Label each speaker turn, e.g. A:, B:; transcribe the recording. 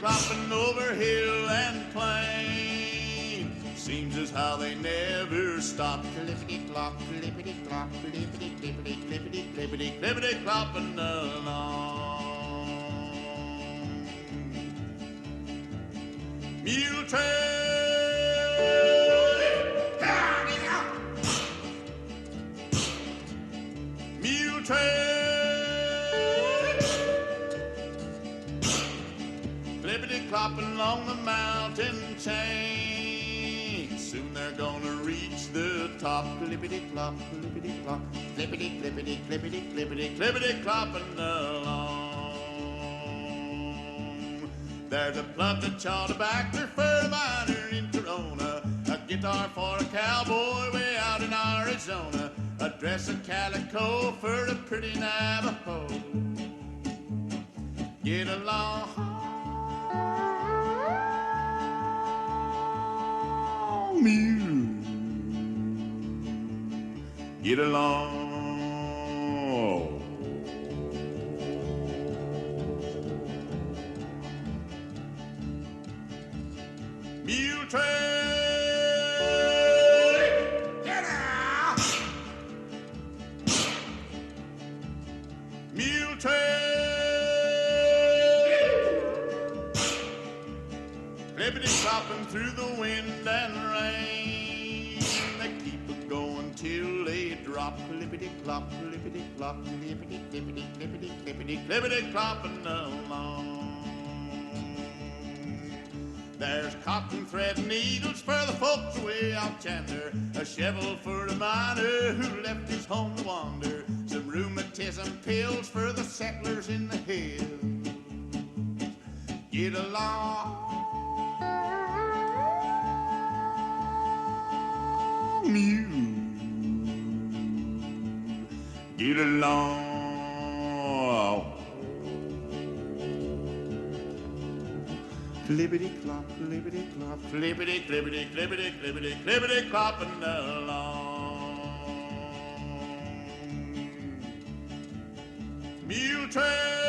A: clippity-clopping over hill and plain. Seems as how they never stop. Clippity-clop, clippity-clop, clippity-clippity, clippity-clippity, clippity-clopping along. Mule train, mule train. Clippity-clopping along the mountain chain. Soon they're gonna reach the top. Clippity-clop, clippity-clop, clippity-clippity, clippity-clippity, clippity-clopping along. There's a plug to chaw tobacco for a miner in Corona, a guitar for a cowboy way out in Arizona, a dress of calico for a pretty Navajo. Get along, mule. Get along. Mule train. Get out. Mule train. Clippity-clopping through the wind and rain. They keep it going till they drop. Clippity-clop, clippity-clop, clippity-clippity, clippity-clippity, clippity-clopping along. There's cotton thread and needles for the folks way out yonder, a shovel for a miner who left his home to wander, some rheumatism pills for the settlers in the hills. Get along, mule. Get along. Clippity-clop, clippity-clop, clippity-clippity, clippity-clippity, clippity-clopping along. Mule train.